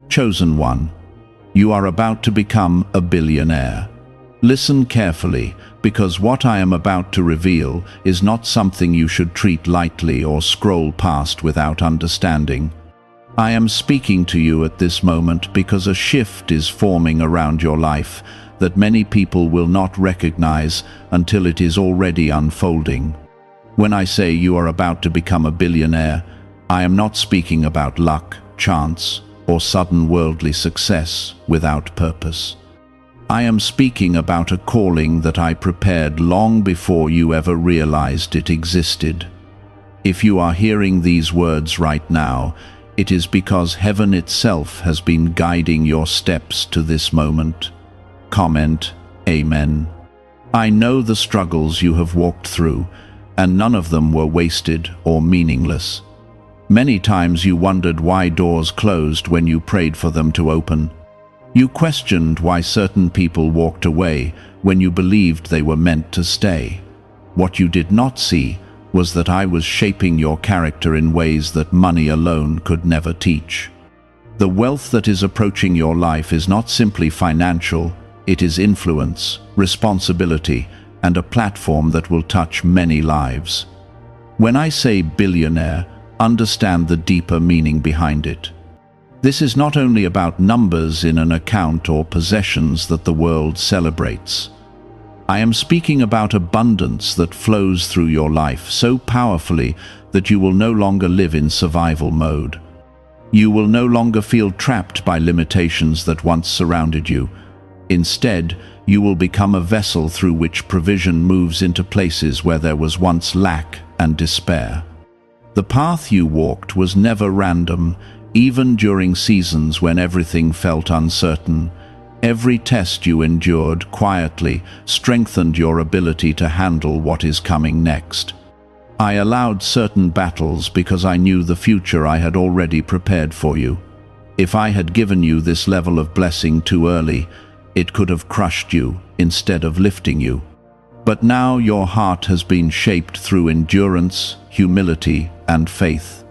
Chosen one, you are about to become a billionaire. Listen carefully, because what I am about to reveal is not something you should treat lightly or scroll past without understanding. I am speaking to you at this moment because a shift is forming around your life that many people will not recognize until it is already unfolding. When I say you are about to become a billionaire, I am not speaking about luck, chance, or sudden worldly success without purpose. I am speaking about a calling that I prepared long before you ever realized it existed. If you are hearing these words right now, it is because heaven itself has been guiding your steps to this moment. Comment, Amen. I know the struggles you have walked through, and none of them were wasted or meaningless. Many times you wondered why doors closed when you prayed for them to open. You questioned why certain people walked away when you believed they were meant to stay. What you did not see was that I was shaping your character in ways that money alone could never teach. The wealth that is approaching your life is not simply financial, it is influence, responsibility, and a platform that will touch many lives. When I say billionaire, understand the deeper meaning behind it. This is not only about numbers in an account or possessions that the world celebrates. I am speaking about abundance that flows through your life so powerfully that you will no longer live in survival mode. You will no longer feel trapped by limitations that once surrounded you. Instead, you will become a vessel through which provision moves into places where there was once lack and despair. The path you walked was never random, even during seasons when everything felt uncertain. Every test you endured quietly strengthened your ability to handle what is coming next. I allowed certain battles because I knew the future I had already prepared for you. If I had given you this level of blessing too early, it could have crushed you instead of lifting you. But now your heart has been shaped through endurance, humility, and faith.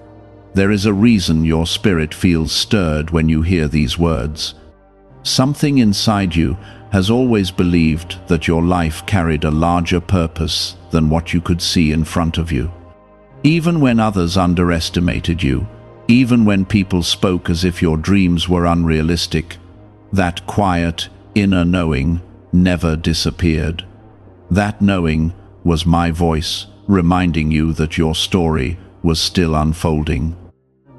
There is a reason your spirit feels stirred when you hear these words. Something inside you has always believed that your life carried a larger purpose than what you could see in front of you. Even when others underestimated you, even when people spoke as if your dreams were unrealistic, that quiet, inner knowing never disappeared. That knowing was my voice, reminding you that your story was still unfolding.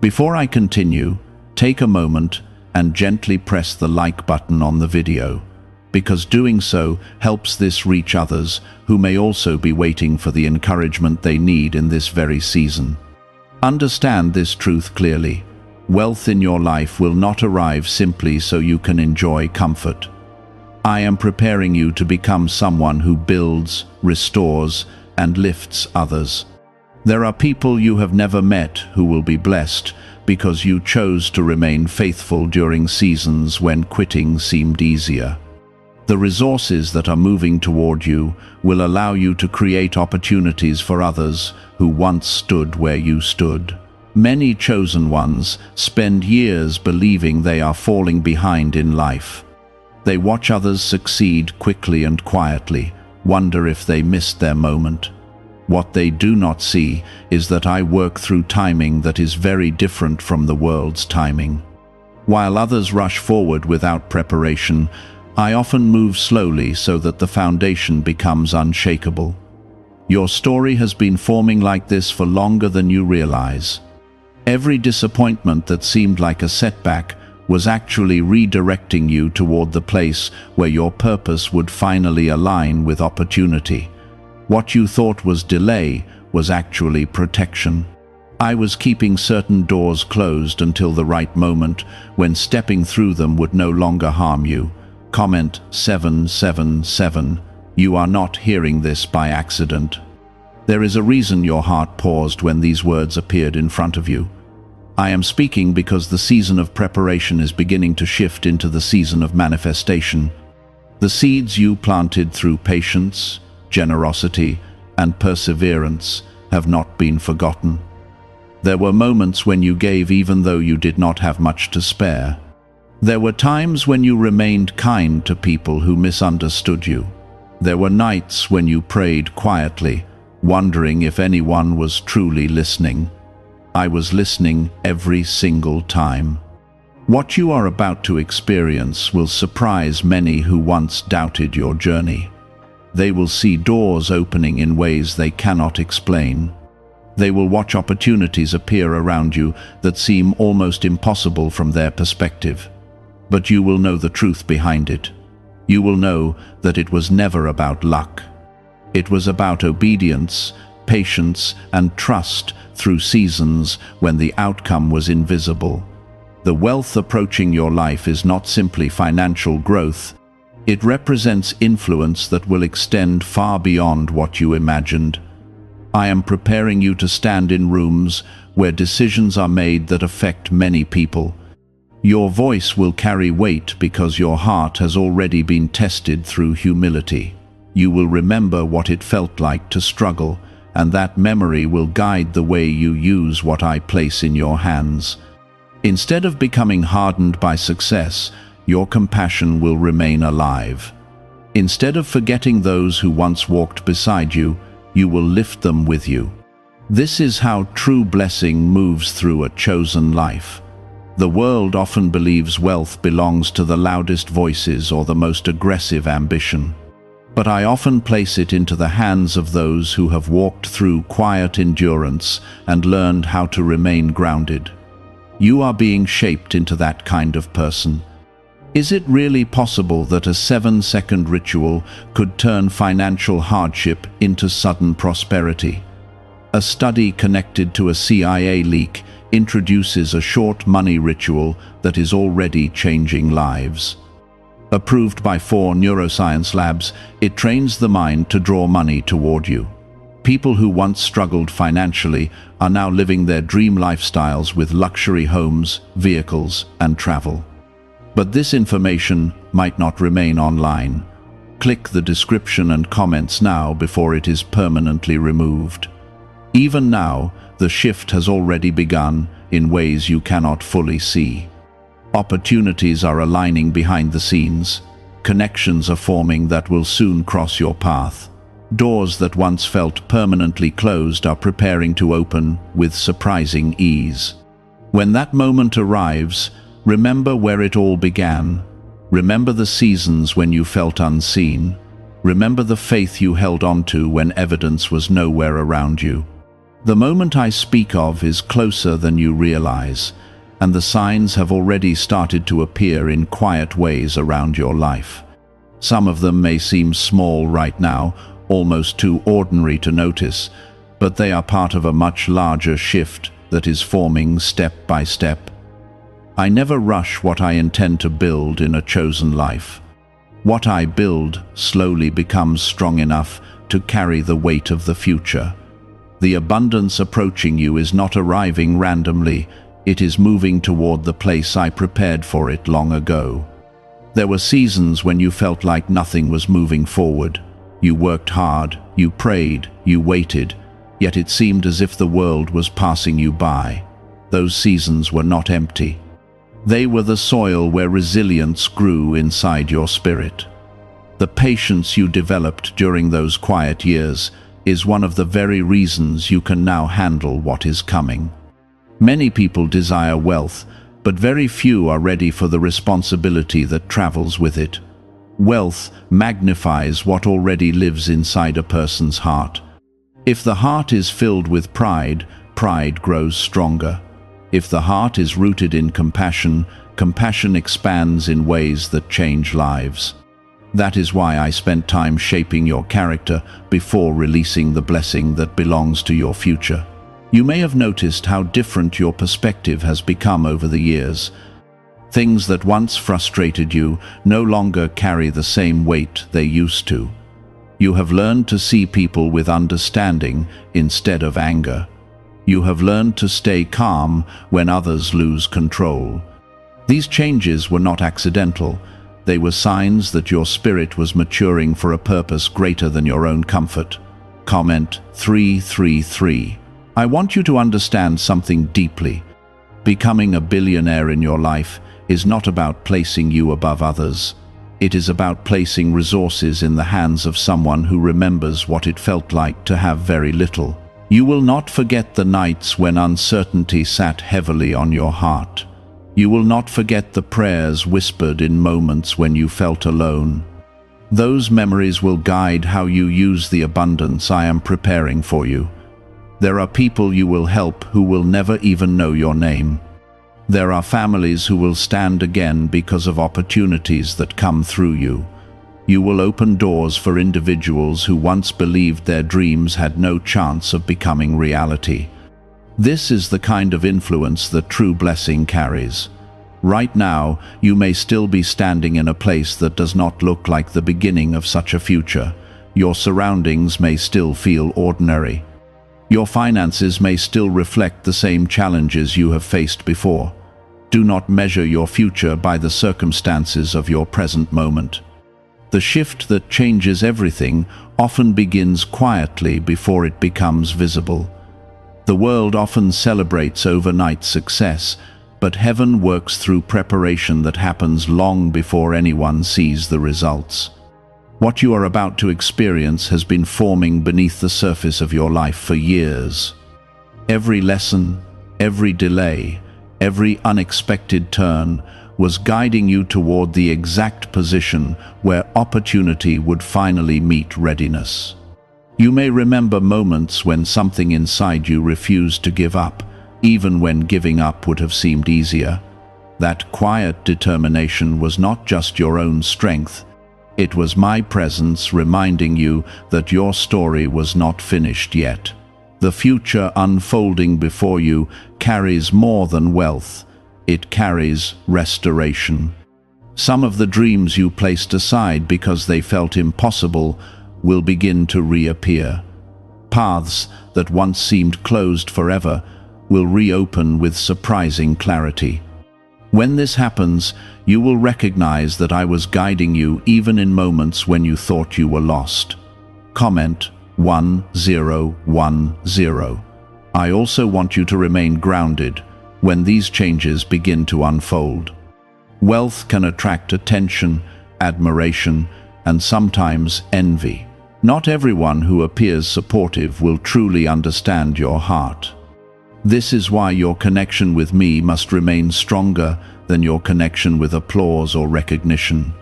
Before I continue, take a moment and gently press the like button on the video, because doing so helps this reach others who may also be waiting for the encouragement they need in this very season. Understand this truth clearly. Wealth in your life will not arrive simply so you can enjoy comfort. I am preparing you to become someone who builds, restores, and lifts others. There are people you have never met who will be blessed because you chose to remain faithful during seasons when quitting seemed easier. The resources that are moving toward you will allow you to create opportunities for others who once stood where you stood. Many chosen ones spend years believing they are falling behind in life. They watch others succeed quickly and quietly, wonder if they missed their moment. What they do not see is that I work through timing that is very different from the world's timing. While others rush forward without preparation, I often move slowly so that the foundation becomes unshakable. Your story has been forming like this for longer than you realize. Every disappointment that seemed like a setback was actually redirecting you toward the place where your purpose would finally align with opportunity. What you thought was delay was actually protection. I was keeping certain doors closed until the right moment when stepping through them would no longer harm you. Comment 777. You are not hearing this by accident. There is a reason your heart paused when these words appeared in front of you. I am speaking because the season of preparation is beginning to shift into the season of manifestation. The seeds you planted through patience, generosity, and perseverance have not been forgotten. There were moments when you gave even though you did not have much to spare. There were times when you remained kind to people who misunderstood you. There were nights when you prayed quietly, wondering if anyone was truly listening. I was listening every single time. What you are about to experience will surprise many who once doubted your journey. They will see doors opening in ways they cannot explain. They will watch opportunities appear around you that seem almost impossible from their perspective. But you will know the truth behind it. You will know that it was never about luck. It was about obedience, patience, and trust through seasons when the outcome was invisible. The wealth approaching your life is not simply financial growth. It represents influence that will extend far beyond what you imagined. I am preparing you to stand in rooms where decisions are made that affect many people. Your voice will carry weight because your heart has already been tested through humility. You will remember what it felt like to struggle, and that memory will guide the way you use what I place in your hands. Instead of becoming hardened by success, your compassion will remain alive. Instead of forgetting those who once walked beside you, you will lift them with you. This is how true blessing moves through a chosen life. The world often believes wealth belongs to the loudest voices or the most aggressive ambition. But I often place it into the hands of those who have walked through quiet endurance and learned how to remain grounded. You are being shaped into that kind of person. Is it really possible that a 7-second ritual could turn financial hardship into sudden prosperity? A study connected to a CIA leak introduces a short money ritual that is already changing lives. Approved by 4 neuroscience labs, it trains the mind to draw money toward you. People who once struggled financially are now living their dream lifestyles with luxury homes, vehicles, and travel. But this information might not remain online. Click the description and comments now before it is permanently removed. Even now, the shift has already begun in ways you cannot fully see. Opportunities are aligning behind the scenes. Connections are forming that will soon cross your path. Doors that once felt permanently closed are preparing to open with surprising ease. When that moment arrives, remember where it all began. Remember the seasons when you felt unseen. Remember the faith you held onto when evidence was nowhere around you. The moment I speak of is closer than you realize, and the signs have already started to appear in quiet ways around your life. Some of them may seem small right now, almost too ordinary to notice, but they are part of a much larger shift that is forming step by step. I never rush what I intend to build in a chosen life. What I build slowly becomes strong enough to carry the weight of the future. The abundance approaching you is not arriving randomly, it is moving toward the place I prepared for it long ago. There were seasons when you felt like nothing was moving forward. You worked hard, you prayed, you waited, yet it seemed as if the world was passing you by. Those seasons were not empty. They were the soil where resilience grew inside your spirit. The patience you developed during those quiet years is one of the very reasons you can now handle what is coming. Many people desire wealth, but very few are ready for the responsibility that travels with it. Wealth magnifies what already lives inside a person's heart. If the heart is filled with pride, pride grows stronger. If the heart is rooted in compassion, compassion expands in ways that change lives. That is why I spent time shaping your character before releasing the blessing that belongs to your future. You may have noticed how different your perspective has become over the years. Things that once frustrated you no longer carry the same weight they used to. You have learned to see people with understanding instead of anger. You have learned to stay calm when others lose control. These changes were not accidental. They were signs that your spirit was maturing for a purpose greater than your own comfort. Comment 333. I want you to understand something deeply. Becoming a billionaire in your life is not about placing you above others. It is about placing resources in the hands of someone who remembers what it felt like to have very little. You will not forget the nights when uncertainty sat heavily on your heart. You will not forget the prayers whispered in moments when you felt alone. Those memories will guide how you use the abundance I am preparing for you. There are people you will help who will never even know your name. There are families who will stand again because of opportunities that come through you. You will open doors for individuals who once believed their dreams had no chance of becoming reality. This is the kind of influence that true blessing carries. Right now, you may still be standing in a place that does not look like the beginning of such a future. Your surroundings may still feel ordinary. Your finances may still reflect the same challenges you have faced before. Do not measure your future by the circumstances of your present moment. The shift that changes everything often begins quietly before it becomes visible. The world often celebrates overnight success, but heaven works through preparation that happens long before anyone sees the results. What you are about to experience has been forming beneath the surface of your life for years. Every lesson, every delay, every unexpected turn was guiding you toward the exact position where opportunity would finally meet readiness. You may remember moments when something inside you refused to give up, even when giving up would have seemed easier. That quiet determination was not just your own strength. It was my presence reminding you that your story was not finished yet. The future unfolding before you carries more than wealth. It carries restoration. Some of the dreams you placed aside because they felt impossible will begin to reappear. Paths that once seemed closed forever will reopen with surprising clarity. When this happens, you will recognize that I was guiding you even in moments when you thought you were lost. Comment 1010. I also want you to remain grounded when these changes begin to unfold. Wealth can attract attention, admiration, and sometimes envy. Not everyone who appears supportive will truly understand your heart. This is why your connection with me must remain stronger than your connection with applause or recognition.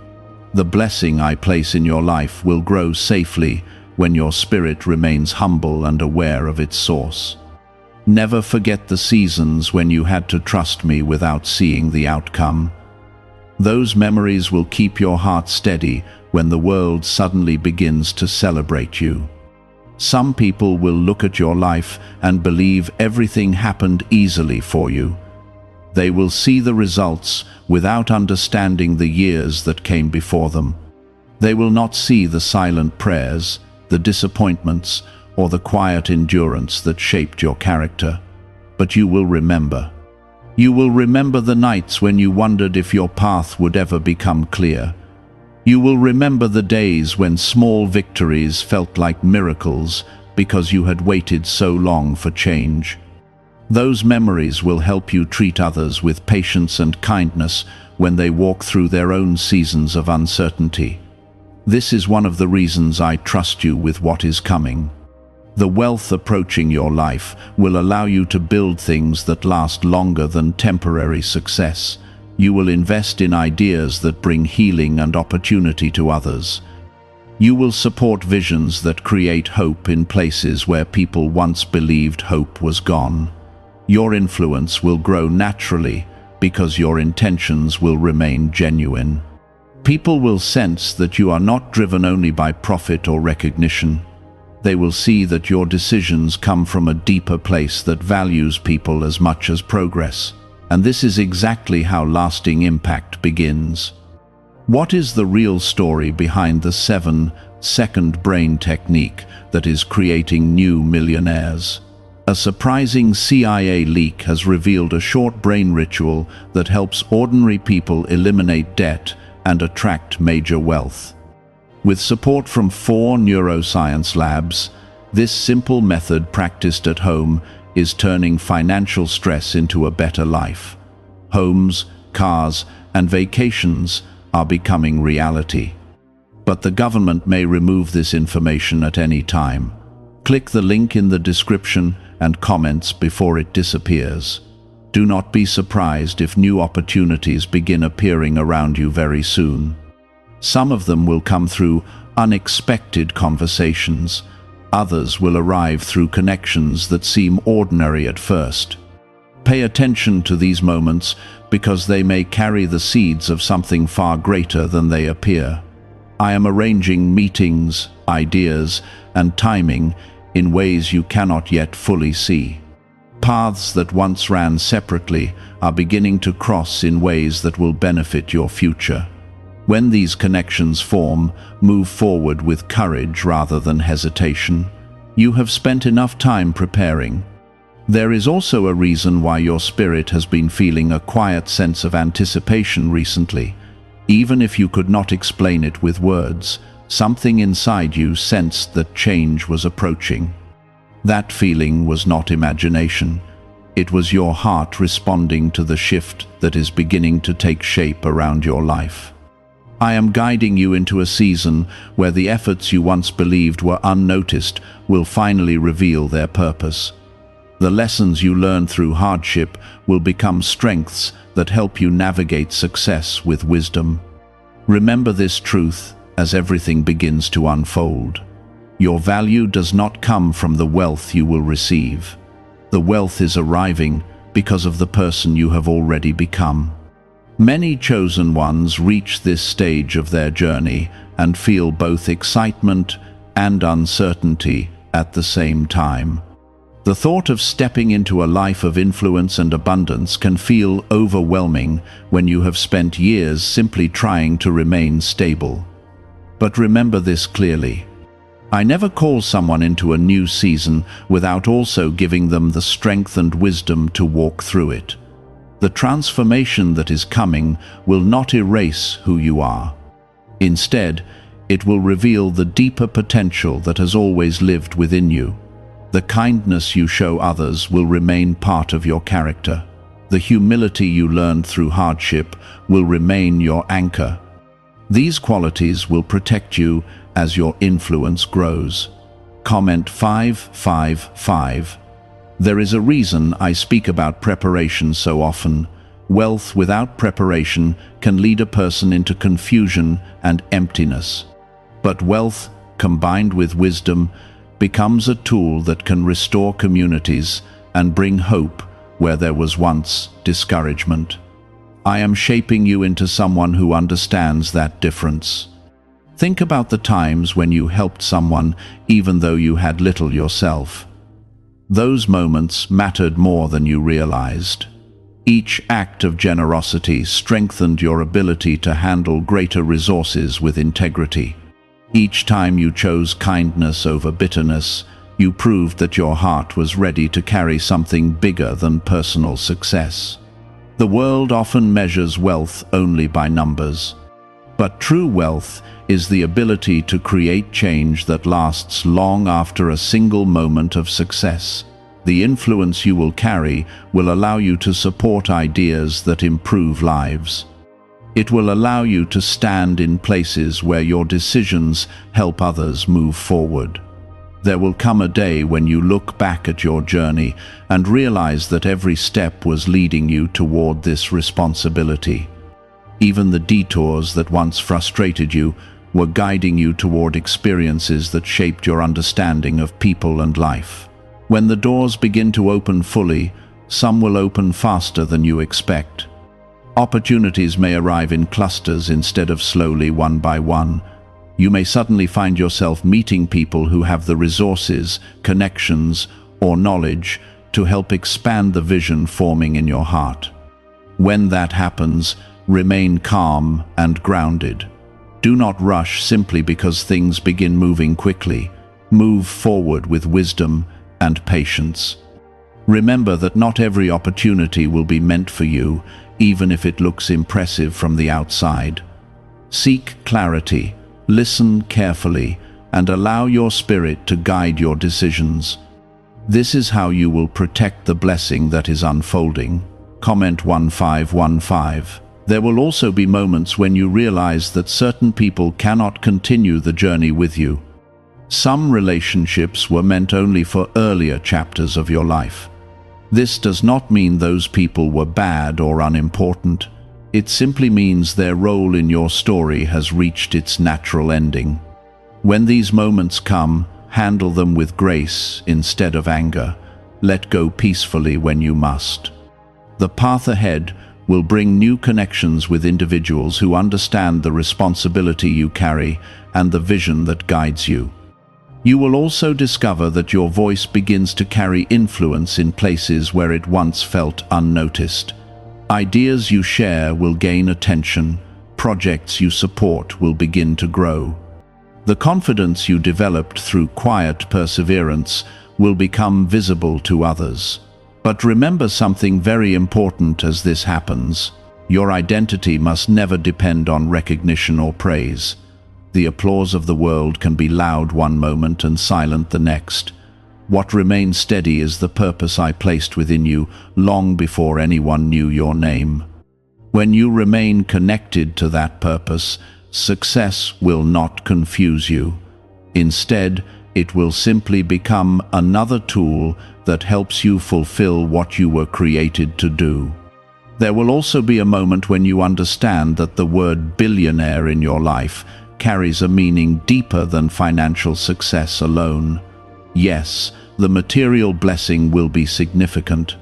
The blessing I place in your life will grow safely when your spirit remains humble and aware of its source. Never forget the seasons when you had to trust me without seeing the outcome. Those memories will keep your heart steady when the world suddenly begins to celebrate you. Some people will look at your life and believe everything happened easily for you. They will see the results without understanding the years that came before them. They will not see the silent prayers, the disappointments, or the quiet endurance that shaped your character. But you will remember. You will remember the nights when you wondered if your path would ever become clear. You will remember the days when small victories felt like miracles because you had waited so long for change. Those memories will help you treat others with patience and kindness when they walk through their own seasons of uncertainty. This is one of the reasons I trust you with what is coming. The wealth approaching your life will allow you to build things that last longer than temporary success. You will invest in ideas that bring healing and opportunity to others. You will support visions that create hope in places where people once believed hope was gone. Your influence will grow naturally because your intentions will remain genuine. People will sense that you are not driven only by profit or recognition. They will see that your decisions come from a deeper place that values people as much as progress. And this is exactly how lasting impact begins. What is the real story behind the 7-second brain technique that is creating new millionaires? A surprising CIA leak has revealed a short brain ritual that helps ordinary people eliminate debt and attract major wealth. With support from 4 neuroscience labs, this simple method practiced at home is turning financial stress into a better life. Homes, cars, and vacations are becoming reality. But the government may remove this information at any time. Click the link in the description and comments before it disappears. Do not be surprised if new opportunities begin appearing around you very soon. Some of them will come through unexpected conversations. Others will arrive through connections that seem ordinary at first. Pay attention to these moments because they may carry the seeds of something far greater than they appear. I am arranging meetings, ideas, and timing in ways you cannot yet fully see. Paths that once ran separately are beginning to cross in ways that will benefit your future. When these connections form, move forward with courage rather than hesitation. You have spent enough time preparing. There is also a reason why your spirit has been feeling a quiet sense of anticipation recently. Even if you could not explain it with words, something inside you sensed that change was approaching. That feeling was not imagination. It was your heart responding to the shift that is beginning to take shape around your life. I am guiding you into a season where the efforts you once believed were unnoticed will finally reveal their purpose. The lessons you learn through hardship will become strengths that help you navigate success with wisdom. Remember this truth as everything begins to unfold. Your value does not come from the wealth you will receive. The wealth is arriving because of the person you have already become. Many chosen ones reach this stage of their journey and feel both excitement and uncertainty at the same time. The thought of stepping into a life of influence and abundance can feel overwhelming when you have spent years simply trying to remain stable. But remember this clearly. I never call someone into a new season without also giving them the strength and wisdom to walk through it. The transformation that is coming will not erase who you are. Instead, it will reveal the deeper potential that has always lived within you. The kindness you show others will remain part of your character. The humility you learned through hardship will remain your anchor. These qualities will protect you as your influence grows. Comment 555. There is a reason I speak about preparation so often. Wealth without preparation can lead a person into confusion and emptiness. But wealth, combined with wisdom, becomes a tool that can restore communities and bring hope where there was once discouragement. I am shaping you into someone who understands that difference. Think about the times when you helped someone even though you had little yourself. Those moments mattered more than you realized. Each act of generosity strengthened your ability to handle greater resources with integrity. Each time you chose kindness over bitterness, you proved that your heart was ready to carry something bigger than personal success. The world often measures wealth only by numbers. But true wealth is the ability to create change that lasts long after a single moment of success. The influence you will carry will allow you to support ideas that improve lives. It will allow you to stand in places where your decisions help others move forward. There will come a day when you look back at your journey and realize that every step was leading you toward this responsibility. Even the detours that once frustrated you were guiding you toward experiences that shaped your understanding of people and life. When the doors begin to open fully, some will open faster than you expect. Opportunities may arrive in clusters instead of slowly one by one. You may suddenly find yourself meeting people who have the resources, connections, or knowledge to help expand the vision forming in your heart. When that happens, remain calm and grounded. Do not rush simply because things begin moving quickly. Move forward with wisdom and patience. Remember that not every opportunity will be meant for you, even if it looks impressive from the outside. Seek clarity, listen carefully, and allow your spirit to guide your decisions. This is how you will protect the blessing that is unfolding. Comment 1515. There will also be moments when you realize that certain people cannot continue the journey with you. Some relationships were meant only for earlier chapters of your life. This does not mean those people were bad or unimportant. It simply means their role in your story has reached its natural ending. When these moments come, handle them with grace instead of anger. Let go peacefully when you must. The path ahead will bring new connections with individuals who understand the responsibility you carry and the vision that guides you. You will also discover that your voice begins to carry influence in places where it once felt unnoticed. Ideas you share will gain attention, projects you support will begin to grow. The confidence you developed through quiet perseverance will become visible to others. But remember something very important as this happens. Your identity must never depend on recognition or praise. The applause of the world can be loud one moment and silent the next. What remains steady is the purpose I placed within you long before anyone knew your name. When you remain connected to that purpose, success will not confuse you. Instead, it will simply become another tool that helps you fulfill what you were created to do. There will also be a moment when you understand that the word billionaire in your life carries a meaning deeper than financial success alone. Yes, the material blessing will be significant,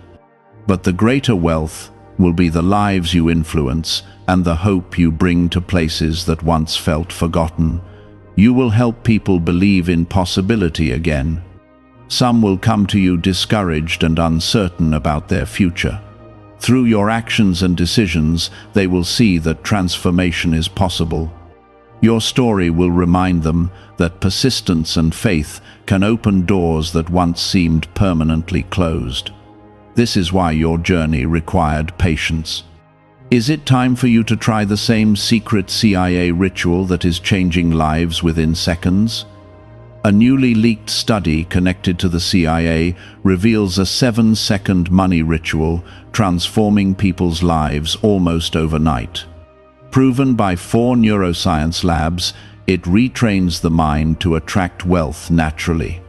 but the greater wealth will be the lives you influence and the hope you bring to places that once felt forgotten. You will help people believe in possibility again. Some will come to you discouraged and uncertain about their future. Through your actions and decisions, they will see that transformation is possible. Your story will remind them that persistence and faith can open doors that once seemed permanently closed. This is why your journey required patience. Is it time for you to try the same secret CIA ritual that is changing lives within seconds? A newly leaked study connected to the CIA reveals a 7-second money ritual transforming people's lives almost overnight. Proven by 4 neuroscience labs, it retrains the mind to attract wealth naturally.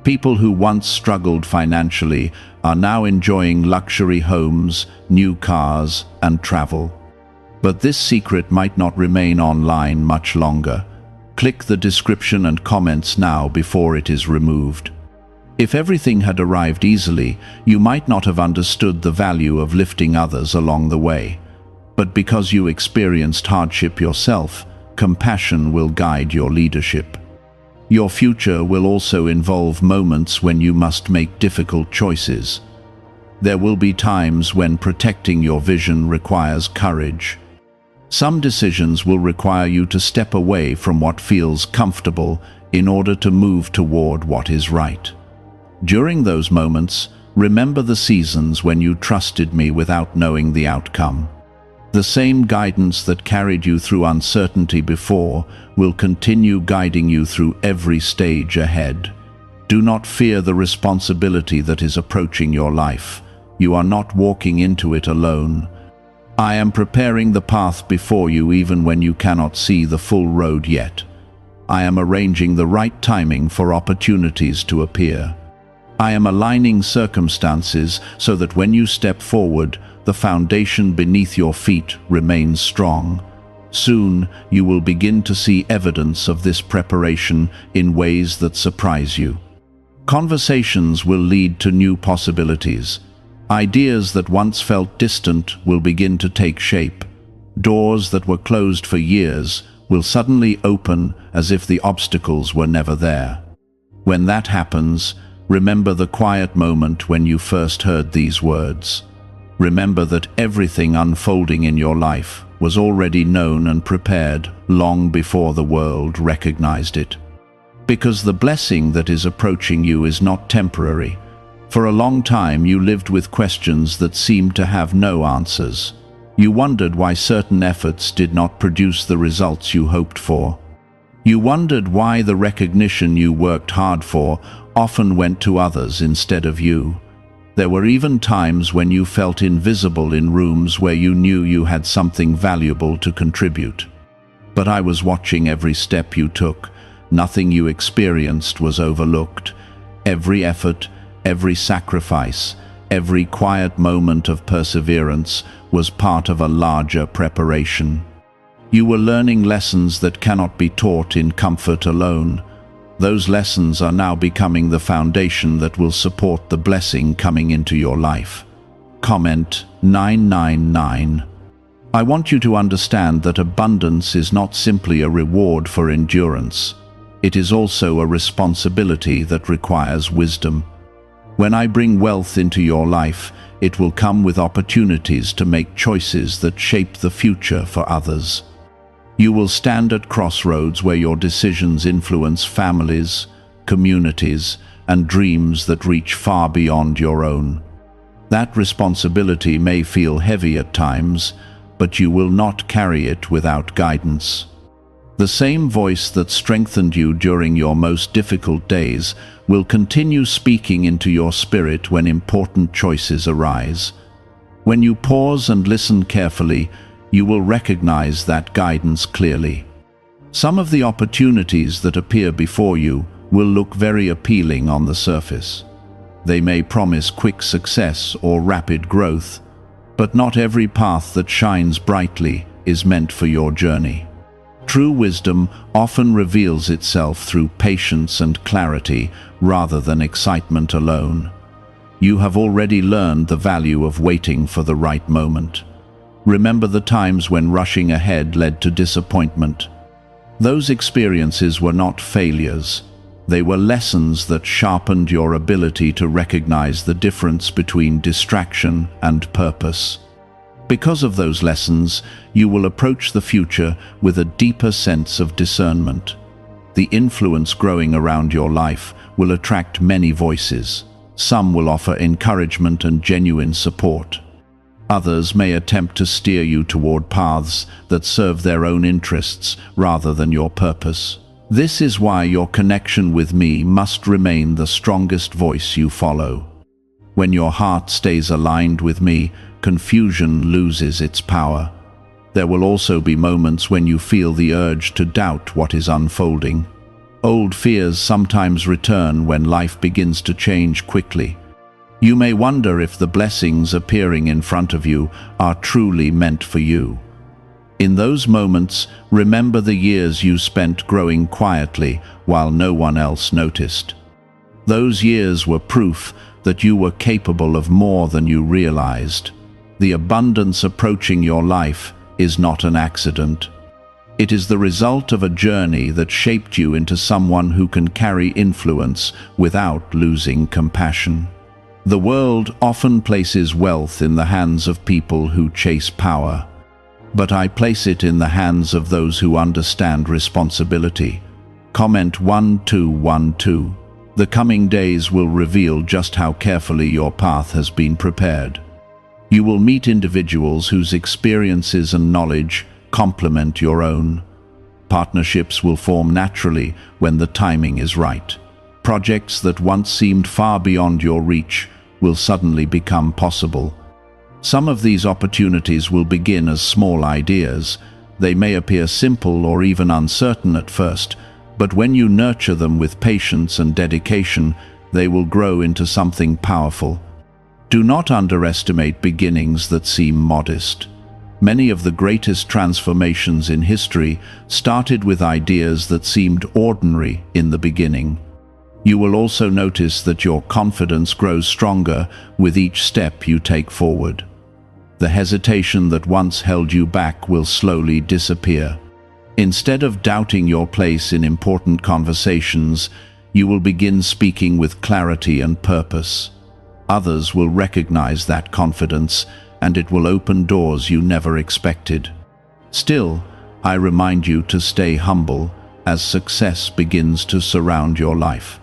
People who once struggled financially are now enjoying luxury homes, new cars, and travel. But this secret might not remain online much longer. Click the description and comments now before it is removed. If everything had arrived easily, you might not have understood the value of lifting others along the way. But because you experienced hardship yourself, compassion will guide your leadership. Your future will also involve moments when you must make difficult choices. There will be times when protecting your vision requires courage. Some decisions will require you to step away from what feels comfortable in order to move toward what is right. During those moments, remember the seasons when you trusted me without knowing the outcome. The same guidance that carried you through uncertainty before will continue guiding you through every stage ahead. Do not fear the responsibility that is approaching your life. You are not walking into it alone. I am preparing the path before you even when you cannot see the full road yet. I am arranging the right timing for opportunities to appear. I am aligning circumstances so that when you step forward, the foundation beneath your feet remains strong. Soon, you will begin to see evidence of this preparation in ways that surprise you. Conversations will lead to new possibilities. Ideas that once felt distant will begin to take shape. Doors that were closed for years will suddenly open as if the obstacles were never there. When that happens, remember the quiet moment when you first heard these words. Remember that everything unfolding in your life was already known and prepared long before the world recognized it. Because the blessing that is approaching you is not temporary. For a long time you lived with questions that seemed to have no answers. You wondered why certain efforts did not produce the results you hoped for. You wondered why the recognition you worked hard for often went to others instead of you. There were even times when you felt invisible in rooms where you knew you had something valuable to contribute. But I was watching every step you took. Nothing you experienced was overlooked. Every effort, every sacrifice, every quiet moment of perseverance was part of a larger preparation. You were learning lessons that cannot be taught in comfort alone. Those lessons are now becoming the foundation that will support the blessing coming into your life. Comment 999. I want you to understand that abundance is not simply a reward for endurance. It is also a responsibility that requires wisdom. When I bring wealth into your life, it will come with opportunities to make choices that shape the future for others. You will stand at crossroads where your decisions influence families, communities, and dreams that reach far beyond your own. That responsibility may feel heavy at times, but you will not carry it without guidance. The same voice that strengthened you during your most difficult days will continue speaking into your spirit when important choices arise. When you pause and listen carefully, you will recognize that guidance clearly. Some of the opportunities that appear before you will look very appealing on the surface. They may promise quick success or rapid growth, but not every path that shines brightly is meant for your journey. True wisdom often reveals itself through patience and clarity rather than excitement alone. You have already learned the value of waiting for the right moment. Remember the times when rushing ahead led to disappointment. Those experiences were not failures. They were lessons that sharpened your ability to recognize the difference between distraction and purpose. Because of those lessons, you will approach the future with a deeper sense of discernment. The influence growing around your life will attract many voices. Some will offer encouragement and genuine support. Others may attempt to steer you toward paths that serve their own interests rather than your purpose. This is why your connection with me must remain the strongest voice you follow. When your heart stays aligned with me, confusion loses its power. There will also be moments when you feel the urge to doubt what is unfolding. Old fears sometimes return when life begins to change quickly. You may wonder if the blessings appearing in front of you are truly meant for you. In those moments, remember the years you spent growing quietly while no one else noticed. Those years were proof that you were capable of more than you realized. The abundance approaching your life is not an accident. It is the result of a journey that shaped you into someone who can carry influence without losing compassion. The world often places wealth in the hands of people who chase power. But I place it in the hands of those who understand responsibility. Comment 1212. The coming days will reveal just how carefully your path has been prepared. You will meet individuals whose experiences and knowledge complement your own. Partnerships will form naturally when the timing is right. Projects that once seemed far beyond your reach will suddenly become possible. Some of these opportunities will begin as small ideas. They may appear simple or even uncertain at first, but when you nurture them with patience and dedication, they will grow into something powerful. Do not underestimate beginnings that seem modest. Many of the greatest transformations in history started with ideas that seemed ordinary in the beginning. You will also notice that your confidence grows stronger with each step you take forward. The hesitation that once held you back will slowly disappear. Instead of doubting your place in important conversations, you will begin speaking with clarity and purpose. Others will recognize that confidence, and it will open doors you never expected. Still, I remind you to stay humble as success begins to surround your life.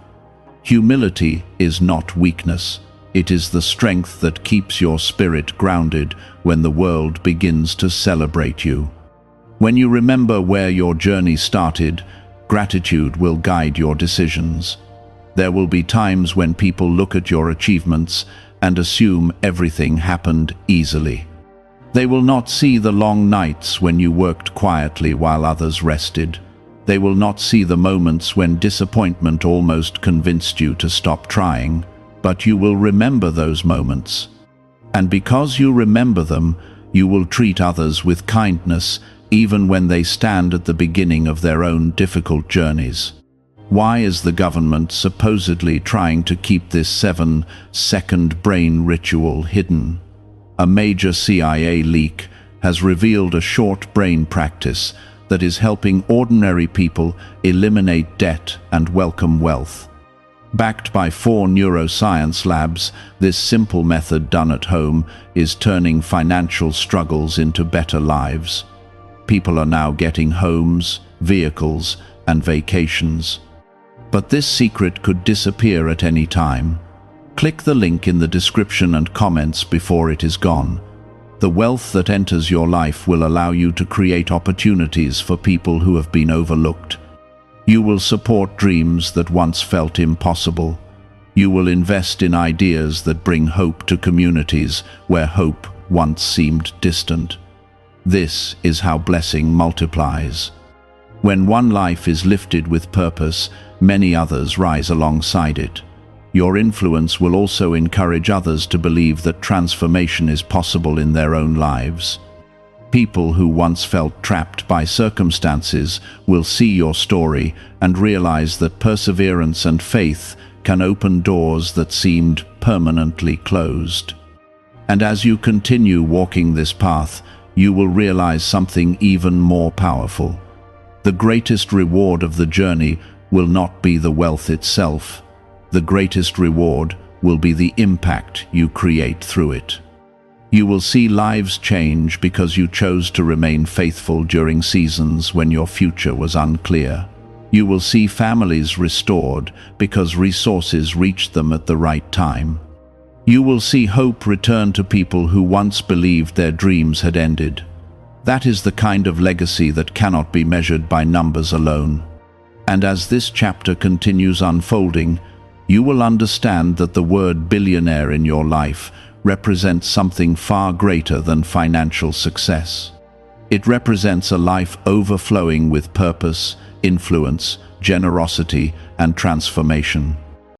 Humility is not weakness. It is the strength that keeps your spirit grounded when the world begins to celebrate you. When you remember where your journey started, gratitude will guide your decisions. There will be times when people look at your achievements and assume everything happened easily. They will not see the long nights when you worked quietly while others rested. They will not see the moments when disappointment almost convinced you to stop trying, but you will remember those moments. And because you remember them, you will treat others with kindness, even when they stand at the beginning of their own difficult journeys. Why is the government supposedly trying to keep this 7-second brain ritual hidden? A major CIA leak has revealed a short brain practice that is helping ordinary people eliminate debt and welcome wealth. Backed by 4 neuroscience labs, this simple method done at home is turning financial struggles into better lives. People are now getting homes, vehicles, and vacations. But this secret could disappear at any time. Click the link in the description and comments before it is gone. The wealth that enters your life will allow you to create opportunities for people who have been overlooked. You will support dreams that once felt impossible. You will invest in ideas that bring hope to communities where hope once seemed distant. This is how blessing multiplies. When one life is lifted with purpose, many others rise alongside it. Your influence will also encourage others to believe that transformation is possible in their own lives. People who once felt trapped by circumstances will see your story and realize that perseverance and faith can open doors that seemed permanently closed. And as you continue walking this path, you will realize something even more powerful. The greatest reward of the journey will not be the wealth itself. The greatest reward will be the impact you create through it. You will see lives change because you chose to remain faithful during seasons when your future was unclear. You will see families restored because resources reached them at the right time. You will see hope return to people who once believed their dreams had ended. That is the kind of legacy that cannot be measured by numbers alone. And as this chapter continues unfolding, you will understand that the word billionaire in your life represents something far greater than financial success. It represents a life overflowing with purpose, influence, generosity, and transformation.